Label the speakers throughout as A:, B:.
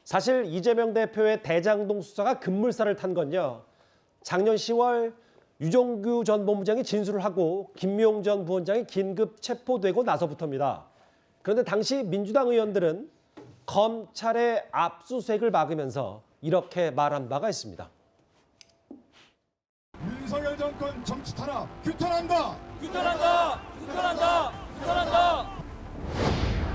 A: 사실 이재명 대표의 대장동 수사가 급물살을 탄 건요. 작년 10월 유종규 전 본부장이 진술을 하고 김용 전 부원장이 긴급 체포되고 나서부터입니다. 그런데 당시 민주당 의원들은 검찰의 압수수색을 막으면서 이렇게 말한 바가 있습니다.
B: 윤석열 정권 정치 탄압 규탄한다.
C: 규탄한다. 규탄한다. 규탄한다.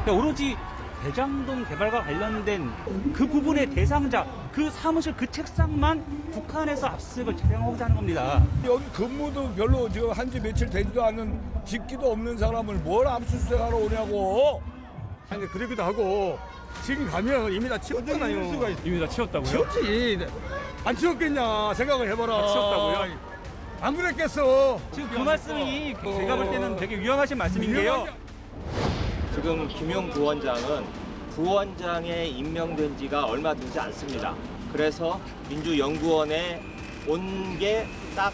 D: 그러니까 오로지 대장동 개발과 관련된 그 부분의 대상자, 그 사무실 그 책상만 북한에서 압수수색을 촬영하고자 하는 겁니다.
E: 여기 근무도 별로 지금 한지 며칠 되지도 않은 직기도 없는 사람을 뭘 압수수색하러 오냐고.
F: 아니 그러기도 하고 지금 가면 이미 다 치웠잖아요.
D: 이미 다 치웠다고요?
F: 치웠지. 안 치웠겠냐 생각을 해봐라.
D: 치웠다고요?
F: 안 그랬겠어.
D: 지금 그 말씀이 제가 볼 때는 되게 위험하신 말씀인데요.
G: 지금 김용 부원장은 부원장에 임명된 지가 얼마 되지 않습니다. 그래서 민주연구원에 온 게 딱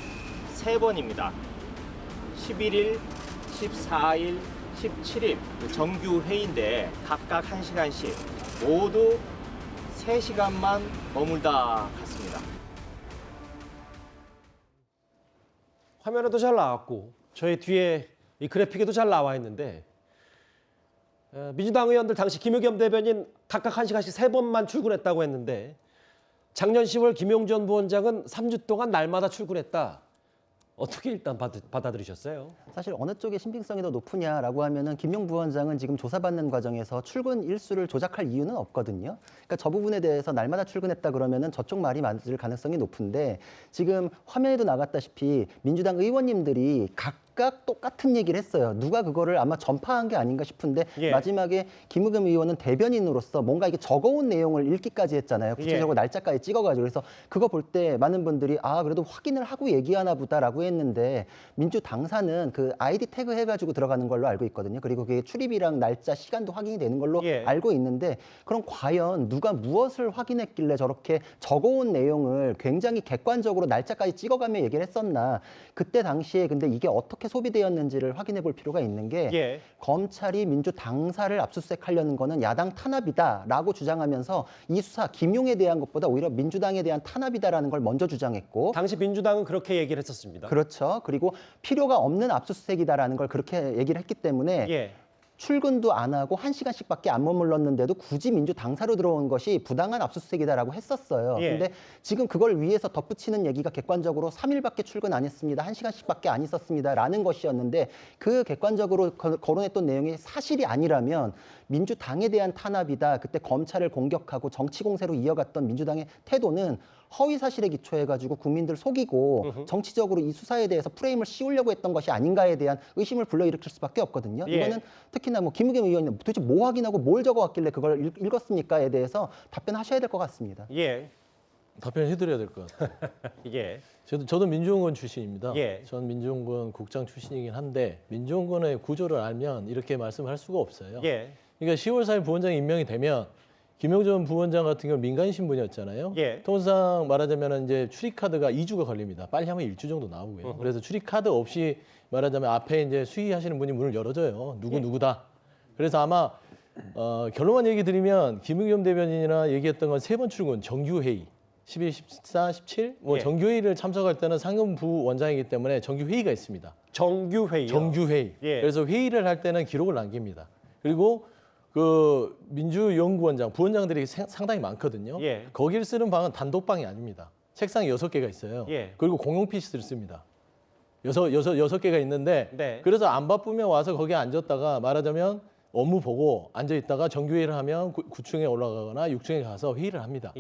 G: 3번입니다. 11일, 14일, 17일 정규 회의인데 각각 1시간씩 모두 3시간만 머물다 갔습니다.
A: 화면에도 잘 나왔고 저희 뒤에 이 그래픽에도 잘 나와 있는데 민주당 의원들 당시 김의겸 대변인 각각 1시간씩 3번만 출근했다고 했는데 작년 10월 김용 전 부원장은 3주 동안 날마다 출근했다. 어떻게 일단 받아들이셨어요?
H: 사실 어느 쪽의 신빙성이 더 높으냐라고 하면은 김용 부원장은 지금 조사받는 과정에서 출근 일수를 조작할 이유는 없거든요. 그러니까 저 부분에 대해서 날마다 출근했다 그러면은 저쪽 말이 맞을 가능성이 높은데 지금 화면에도 나갔다시피 민주당 의원님들이 각각 똑같은 얘기를 했어요. 누가 그거를 아마 전파한 게 아닌가 싶은데 마지막에 김의겸 의원은 대변인으로서 뭔가 이게 적어온 내용을 읽기까지 했잖아요. 구체적으로 날짜까지 찍어가지고. 그래서 그거 볼 때 많은 분들이 아 그래도 확인을 하고 얘기하나 보다라고 했는데 민주당사는 그 아이디 태그 해가지고 들어가는 걸로 알고 있거든요. 그리고 그게 출입이랑 날짜, 시간도 확인이 되는 걸로 알고 있는데 그럼 과연 누가 무엇을 확인했길래 저렇게 적어온 내용을 굉장히 객관적으로 날짜까지 찍어가며 얘기를 했었나. 그때 당시에 근데 이게 어떻게 소비되었는지를 확인해 볼 필요가 있는 게 검찰이 민주당사를 압수수색하려는 거는 야당 탄압이다라고 주장하면서 이 수사 김용에 대한 것보다 오히려 민주당에 대한 탄압이다라는 걸 먼저 주장했고
A: 당시 민주당은 그렇게 얘기를 했었습니다.
H: 그렇죠. 그리고 필요가 없는 압수수색이다라는 걸 그렇게 얘기를 했기 때문에 출근도 안 하고 1시간씩밖에 안 머물렀는데도 굳이 민주당사로 들어온 것이 부당한 압수수색이다라고 했었어요. 근데 지금 그걸 위해서 덧붙이는 얘기가 객관적으로 3일밖에 출근 안 했습니다. 1시간씩밖에 안 있었습니다라는 것이었는데 그 객관적으로 거론했던 내용이 사실이 아니라면 민주당에 대한 탄압이다. 그때 검찰을 공격하고 정치 공세로 이어갔던 민주당의 태도는 허위 사실에 기초해가지고 국민들 속이고 정치적으로 이 수사에 대해서 프레임을 씌우려고 했던 것이 아닌가에 대한 의심을 불러일으킬 수밖에 없거든요. 이거는 특히나 뭐 김의겸 의원님 도대체 뭐 확인하고 뭘 적어왔길래 그걸 읽었습니까에 대해서 답변하셔야 될 것 같습니다.
I: 답변해드려야 될 것 같아요. 저도 민주연구원 출신입니다. 전 민주연구원 국장 출신이긴 한데 민주연구원의 구조를 알면 이렇게 말씀할 수가 없어요. 그러니까 10월 4일 부원장이 임명이 되면 김용 전 부원장 같은 경우 민간 신분이었잖아요. 통상 말하자면 이제 출입카드가 2주가 걸립니다. 빨리 하면 1주 정도 나오고요. 그래서 출입카드 없이 말하자면 앞에 이제 수의하시는 분이 문을 열어줘요. 누구다. 그래서 아마 결론만 얘기 드리면 김의겸 대변인이나 얘기했던 건 3번 출근 정규회의 11, 14, 17 뭐 정규회의를 참석할 때는 상임부 원장이기 때문에 정규회의가 있습니다.
A: 정규회의요?
I: 정규회의. 그래서 회의를 할 때는 기록을 남깁니다. 그리고 그 민주연구원장, 부원장들이 상당히 많거든요. 거기를 쓰는 방은 단독방이 아닙니다. 책상이 6개가 있어요. 그리고 공용 PC를 씁니다. 6개가 있는데 그래서 안 바쁘면 와서 거기에 앉았다가 말하자면 업무 보고 앉아있다가 정규회의를 하면 9층에 올라가거나 6층에 가서 회의를 합니다.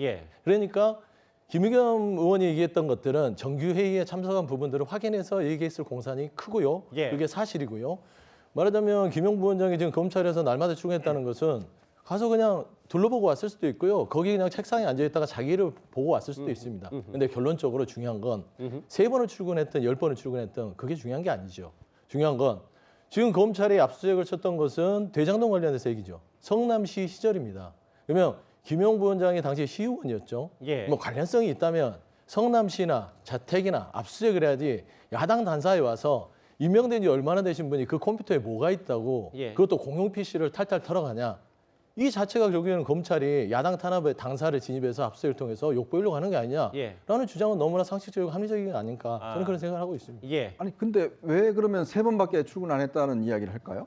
I: 그러니까 김의겸 의원이 얘기했던 것들은 정규회의에 참석한 부분들을 확인해서 얘기했을 공산이 크고요. 그게 사실이고요. 말하자면 김용 부원장이 지금 검찰에서 날마다 출근했다는 것은 가서 그냥 둘러보고 왔을 수도 있고요. 거기 그냥 책상에 앉아있다가 자기를 보고 왔을 수도 있습니다. 근데 결론적으로 중요한 건 3번을 출근했든 10번을 출근했든 그게 중요한 게 아니죠. 중요한 건 지금 검찰이 압수수색을 쳤던 것은 대장동 관련해서 얘기죠. 성남시 시절입니다. 그러면 김용 부원장이 당시 시의원이었죠. 뭐 관련성이 있다면 성남시나 자택이나 압수수색을 해야지 야당 단사에 와서 임명된 지 얼마나 되신 분이 그 컴퓨터에 뭐가 있다고 그것도 공용 PC를 탈탈 털어가냐. 이 자체가 결국에는 검찰이 야당 탄압의 당사를 진입해서 압수수색을 통해서 욕보이려고 하는 게 아니냐라는
A: 예.
I: 주장은 너무나 상식적이고 합리적인 게 아닐까
A: 아.
I: 저는 그런 생각을 하고 있습니다.
A: 예.
J: 아니 근데 왜 그러면 3번밖에 출근 안 했다는 이야기를 할까요?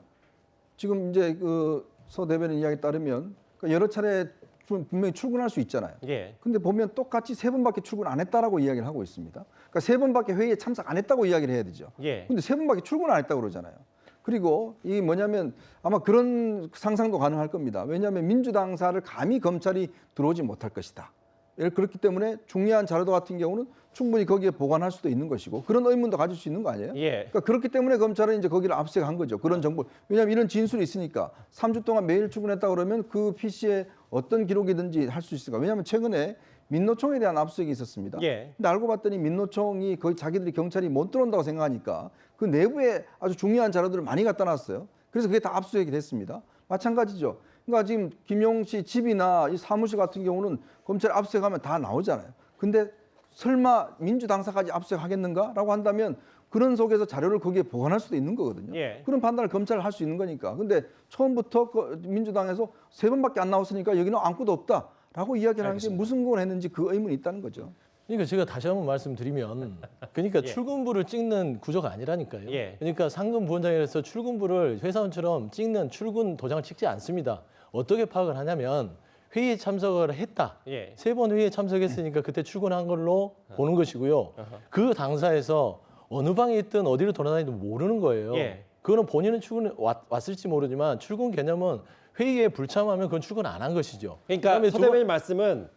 J: 지금 이제 그 서 대변인 이야기에 따르면 여러 차례 분명히 출근할 수 있잖아요.
A: 예.
J: 근데 보면 똑같이 3번밖에 출근 안 했다라고 이야기를 하고 있습니다. 그러니까 3번밖에 회의에 참석 안 했다고 이야기를 해야 되죠.
A: 예.
J: 근데 3번밖에 출근 안 했다고 그러잖아요. 그리고 이 뭐냐면 아마 그런 상상도 가능할 겁니다. 왜냐하면 민주당사를 감히 검찰이 들어오지 못할 것이다. 그렇기 때문에 중요한 자료도 같은 경우는 충분히 거기에 보관할 수도 있는 것이고 그런 의문도 가질 수 있는 거 아니에요?
A: 예.
J: 그러니까 그렇기 때문에 검찰은 이제 거기를 압수수색한 거죠. 그런 정보. 왜냐하면 이런 진술이 있으니까 3주 동안 매일 출근했다 그러면 그 PC에 어떤 기록이든지 할 수 있을까? 왜냐하면 최근에 민노총에 대한 압수수색이 있었습니다.
A: 예.
J: 근데 알고 봤더니 민노총이 거의 자기들이 경찰이 못 들어온다고 생각하니까 그 내부에 아주 중요한 자료들을 많이 갖다 놨어요. 그래서 그게 다 압수수색이 됐습니다. 마찬가지죠. 그러니까 지금 김용 씨 집이나 이 사무실 같은 경우는 검찰 압수수색하면 다 나오잖아요. 근데 설마 민주당사까지 압수수색하겠는가라고 한다면 그런 속에서 자료를 거기에 보관할 수도 있는 거거든요.
A: 예.
J: 그런 판단을 검찰이 할 수 있는 거니까. 근데 처음부터 민주당에서 3번밖에 안 나왔으니까 여기는 아무것도 없다라고 이야기를 하는 게 무슨 근거를 했는지 그 의문이 있다는 거죠.
I: 그러니까 제가 다시 한번 말씀드리면 그러니까
A: 예.
I: 출근부를 찍는 구조가 아니라니까요.
A: 예.
I: 그러니까 상금 부원장이라서 출근부를 회사원처럼 찍는 출근 도장을 찍지 않습니다. 어떻게 파악을 하냐면 회의에 참석을 했다.
A: 예.
I: 3번 회의에 참석했으니까 그때 출근한 걸로 보는 것이고요. 그 당사에서 어느 방에 있든 어디를 돌아다니든 모르는 거예요.
A: 예.
I: 그거는 본인은 출근 왔을지 모르지만 출근 개념은 회의에 불참하면 그건 출근 안 한 것이죠.
A: 그러니까
I: 그다음에
A: 서 대변인 말씀은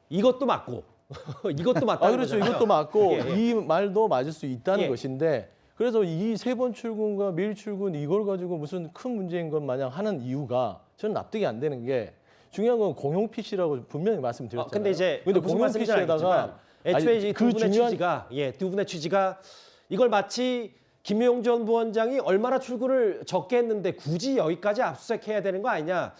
A: 이것도 맞고 이것도 맞다.
I: 그렇죠. 이것도 맞고
A: 예, 예.
I: 이 말도 맞을 수 있다는
A: 예.
I: 것인데 그래서 이 3번 출근과 매일 출근 이걸 가지고 무슨 큰 문제인 것 마냥 하는 이유가 저는 납득이 안 되는 게 중요한 건 공용 PC라고 분명히 말씀드렸잖아요.
A: 근데 이제
I: 근데
A: 무슨
I: 공용
A: 말씀인지
I: PC에다가
A: 알겠지만 애초에 이제 두 분의
I: 중요한
A: 취지가 두 분의 취지가 이걸 마치 김용 전 부원장이 얼마나 출근을 적게 했는데 굳이 여기까지 압수수색해야 되는 거 아니냐.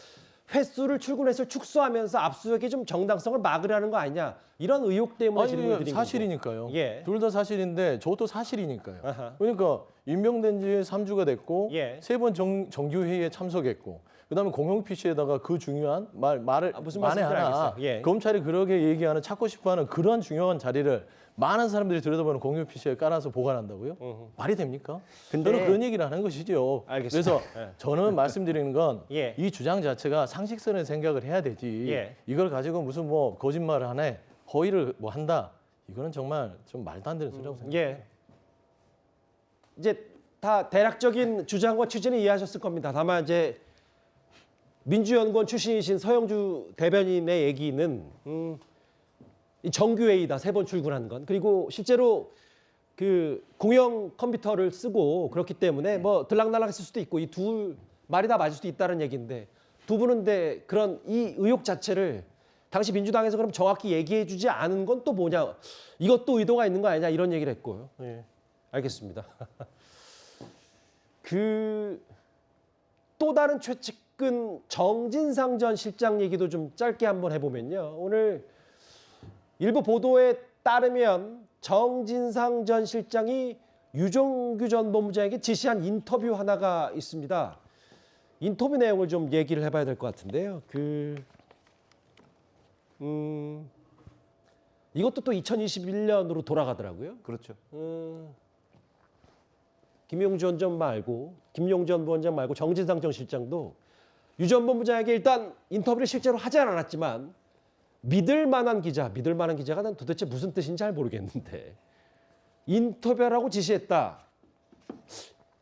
A: 횟수를 출근 횟수를 축소하면서 압수수색의 좀 정당성을 막으려는 거 아니냐. 이런 의혹 때문에 질문을 드린 거고.
I: 사실이니까요.
A: 예.
I: 둘 다 사실인데 저도 사실이니까요.
A: 아하.
I: 그러니까 임명된 지 3주가 됐고
A: 예.
I: 3번 정규 회의에 참석했고 그다음에 공용 PC에다가 그 중요한 말을
A: 무슨
I: 만에
A: 말씀인지
I: 하나
A: 알겠어요. 예.
I: 검찰이 그러게 얘기하는 찾고 싶어하는 그러한 중요한 자리를 많은 사람들이 들여다보는 공용 PC에 깔아서 보관한다고요? 말이 됩니까?
A: 근데-
I: 저는 그런 얘기를 하는 것이죠.
A: 알겠습니다.
I: 그래서
A: 예.
I: 저는 말씀드리는 건 이
A: 예.
I: 주장 자체가 상식선의 생각을 해야 되지.
A: 예.
I: 이걸 가지고 무슨 뭐 거짓말을 하네, 허위를 뭐 한다. 이거는 정말 좀 말도 안 되는 소리라고 생각해요.
A: 예. 이제 다 대략적인 주장과 취지는 이해하셨을 겁니다. 다만 이제 민주연구원 출신이신 서영주 대변인의 얘기는 이 정규회의다 3번 출근한 건 그리고 실제로 그 공용 컴퓨터를 쓰고 그렇기 때문에 뭐 들락날락했을 수도 있고 이 둘 말이 다 맞을 수도 있다는 얘기인데 두 분은 근데 그런 이 의혹 자체를 당시 민주당에서 그럼 정확히 얘기해주지 않은 건 또 뭐냐 이것도 의도가 있는 거 아니냐 이런 얘기를 했고요. 예. 알겠습니다. 그 또 다른 최측근 정진상 전 실장 얘기도 좀 짧게 한번 해보면요. 오늘 일부 보도에 따르면 정진상 전 실장이 유종규 전 본부장에게 지시한 인터뷰 하나가 있습니다. 인터뷰 내용을 좀 얘기를 해봐야 될 것 같은데요. 이것도 또 2021년으로 돌아가더라고요.
G: 그렇죠.
A: 김용준 전 말고 김용전 부원장 말고 정진상 전 실장도 유 전 본부장에게 일단 인터뷰를 실제로 하지 않았지만 믿을 만한 기자가 난 도대체 무슨 뜻인지 잘 모르겠는데 인터뷰하라고 지시했다.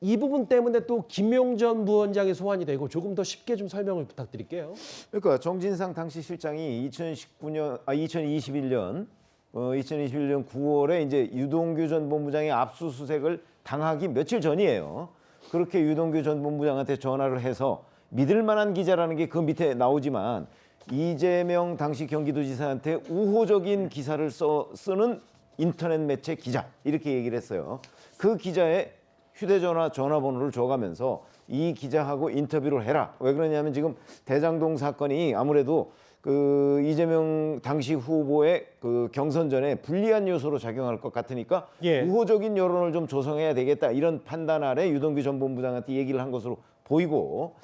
A: 이 부분 때문에 또 김용전 부원장이 소환이 되고 조금 더 쉽게 좀 설명을 부탁드릴게요.
K: 그러니까 정진상 당시 실장이 2021년 9월에 이제 유동규 전 본부장의 압수수색을 당하기 며칠 전이에요. 그렇게 유동규 전 본부장한테 전화를 해서 믿을 만한 기자라는 게 그 밑에 나오지만 이재명 당시 경기도지사한테 우호적인 기사를 쓰는 인터넷 매체 기자 이렇게 얘기를 했어요. 그 기자의 휴대전화 전화번호를 줘가면서 이 기자하고 인터뷰를 해라. 왜 그러냐면 지금 대장동 사건이 아무래도 그 이재명 당시 후보의 그 경선전에 불리한 요소로 작용할 것 같으니까
A: 예.
K: 우호적인 여론을 좀 조성해야 되겠다. 이런 판단 아래 유동규 전 본부장한테 얘기를 한 것으로 보이고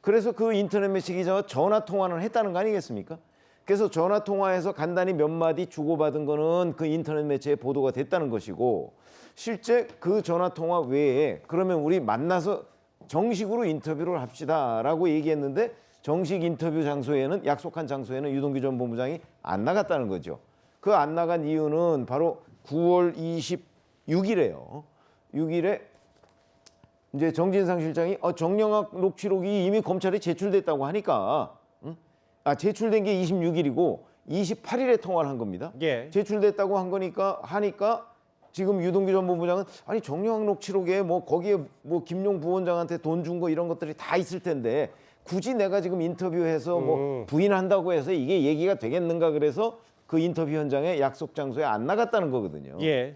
K: 그래서 그 인터넷 매체 기자와 전화 통화를 했다는 거 아니겠습니까? 그래서 전화 통화해서 간단히 몇 마디 주고받은 거는 그 인터넷 매체에 보도가 됐다는 것이고, 실제 그 전화 통화 외에 그러면 우리 만나서 정식으로 인터뷰를 합시다라고 얘기했는데, 정식 인터뷰 장소에는, 약속한 장소에는 유동규 전 본부장이 안 나갔다는 거죠. 그 안 나간 이유는 바로 9월 26일에요. 6일에 이제 정진상 실장이 정영학 녹취록이 이미 검찰에 제출됐다고 하니까, 제출된 게 26일이고 28일에 통화를 한 겁니다.
A: 예.
K: 제출됐다고 한 거니까 지금 유동규 전 본부장은 아니 정영학 녹취록에 뭐 거기에 뭐 김용 부원장한테 돈 준 거 이런 것들이 다 있을 텐데 굳이 내가 지금 인터뷰해서 뭐 부인한다고 해서 이게 얘기가 되겠는가, 그래서 그 인터뷰 현장에 약속 장소에 안 나갔다는 거거든요.
A: 예.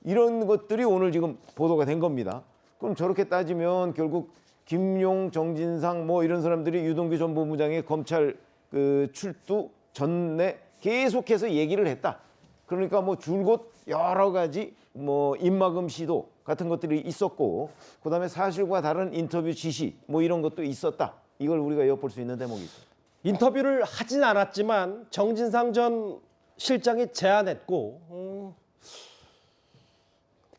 K: 이런 것들이 오늘 지금 보도가 된 겁니다. 그럼 저렇게 따지면 결국 김용, 정진상 뭐 이런 사람들이 유동규 전 본부장의 검찰 그 출두 전에 계속해서 얘기를 했다. 그러니까 뭐 줄곧 여러 가지 뭐 입막음 시도 같은 것들이 있었고, 그다음에 사실과 다른 인터뷰 지시 뭐 이런 것도 있었다. 이걸 우리가 엿볼 수 있는 대목이 있습니다.
A: 인터뷰를 하진 않았지만 정진상 전 실장이 제안했고,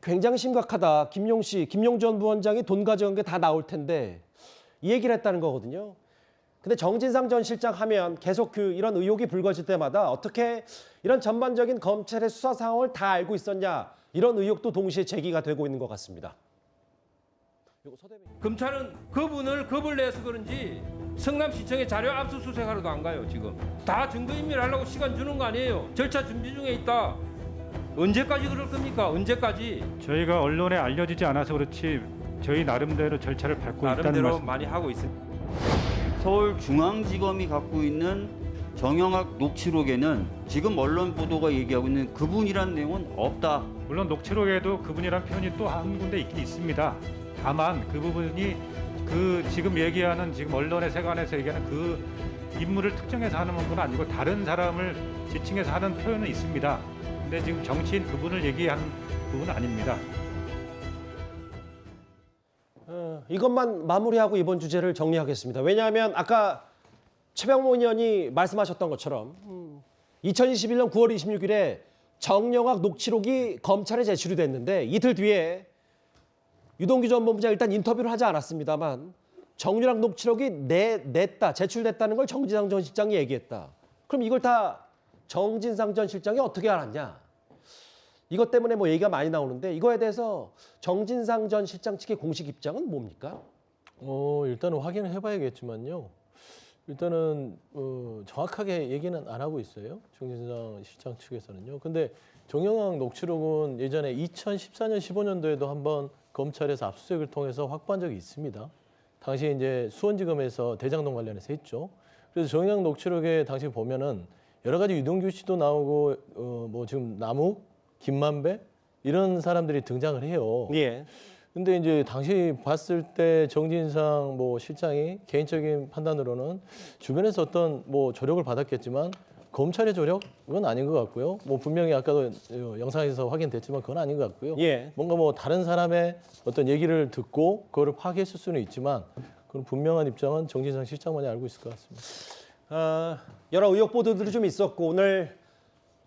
A: 굉장히 심각하다. 김용 전 부원장이 돈 가져간 게 다 나올 텐데 이 얘기를 했다는 거거든요. 근데 정진상 전 실장 하면 계속 이런 의혹이 불거질 때마다 어떻게 이런 전반적인 검찰의 수사 상황을 다 알고 있었냐, 이런 의혹도 동시에 제기가 되고 있는 것 같습니다.
L: 검찰은 그분을 겁을 내서 그런지 성남시청에 자료 압수수색하러도 안 가요. 지금 다 증거인멸하려고 시간 주는 거 아니에요. 절차 준비 중에 있다. 언제까지 그럴 겁니까? 언제까지?
M: 저희가 언론에 알려지지 않아서 그렇지 저희 나름대로 절차를 밟고 있다는
L: 나름대로
M: 말씀.
L: 많이 하고 있습니다.
C: 서울중앙지검이 갖고 있는 정영학 녹취록에는 지금 언론 보도가 얘기하고 있는 그분이란 내용은 없다.
M: 물론 녹취록에도 그분이란 표현이 또 한 군데 있긴 있습니다. 다만 그 부분이 그 지금 얘기하는, 지금 언론의 세간에서 얘기하는 그 인물을 특정해서 하는 건 아니고 다른 사람을 지칭해서 하는 표현은 있습니다. 근데 지금 정치인 그분을 얘기한 부분은 아닙니다.
A: 이것만 마무리하고 이번 주제를 정리하겠습니다. 왜냐하면 아까 최병모 의원이 말씀하셨던 것처럼 2021년 9월 26일에 정영학 녹취록이 검찰에 제출이 됐는데 이틀 뒤에 유동규 전 본부장 일단 인터뷰를 하지 않았습니다만 정영학 녹취록이 냈다, 제출됐다는 걸 정진상 전 실장이 얘기했다. 그럼 이걸 다 정진상 전 실장이 어떻게 알았냐? 이것 때문에 뭐 얘기가 많이 나오는데 이거에 대해서 정진상 전 실장 측의 공식 입장은 뭡니까?
I: 일단은 확인을 해봐야겠지만요. 일단은 정확하게 얘기는 안 하고 있어요. 정진상 실장 측에서는요. 근데 정영학 녹취록은 예전에 2014년, 15년도에도 한번 검찰에서 압수수색을 통해서 확보한 적이 있습니다. 당시 이제 수원지검에서 대장동 관련해서 했죠. 그래서 정영학 녹취록에 당시 보면은 여러 가지 유동규 씨도 나오고 뭐 지금 남욱, 김만배 이런 사람들이 등장을 해요.
A: 예.
I: 근데 이제 당시 봤을 때 정진상 뭐 실장이 개인적인 판단으로는 주변에서 어떤 뭐 조력을 받았겠지만 검찰의 조력은 아닌 것 같고요. 뭐 분명히 아까도 영상에서 확인됐지만 그건 아닌 것 같고요.
A: 예.
I: 뭔가 뭐 다른 사람의 어떤 얘기를 듣고 그거를 파악했을 수는 있지만 그런 분명한 입장은 정진상 실장만이 알고 있을 것 같습니다.
A: 여러 의혹 보도들이 좀 있었고 오늘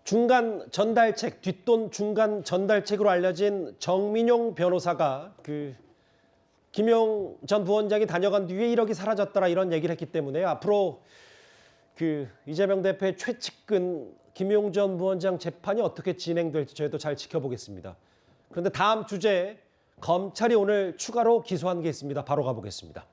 A: 중간 전달책, 뒷돈 중간 전달책으로 알려진 정민용 변호사가 김용 전 부원장이 다녀간 뒤에 1억이 사라졌더라 이런 얘기를 했기 때문에 앞으로 이재명 대표의 최측근 김용 전 부원장 재판이 어떻게 진행될지 저희도 잘 지켜보겠습니다. 그런데 다음 주제 검찰이 오늘 추가로 기소한 게 있습니다. 바로 가보겠습니다.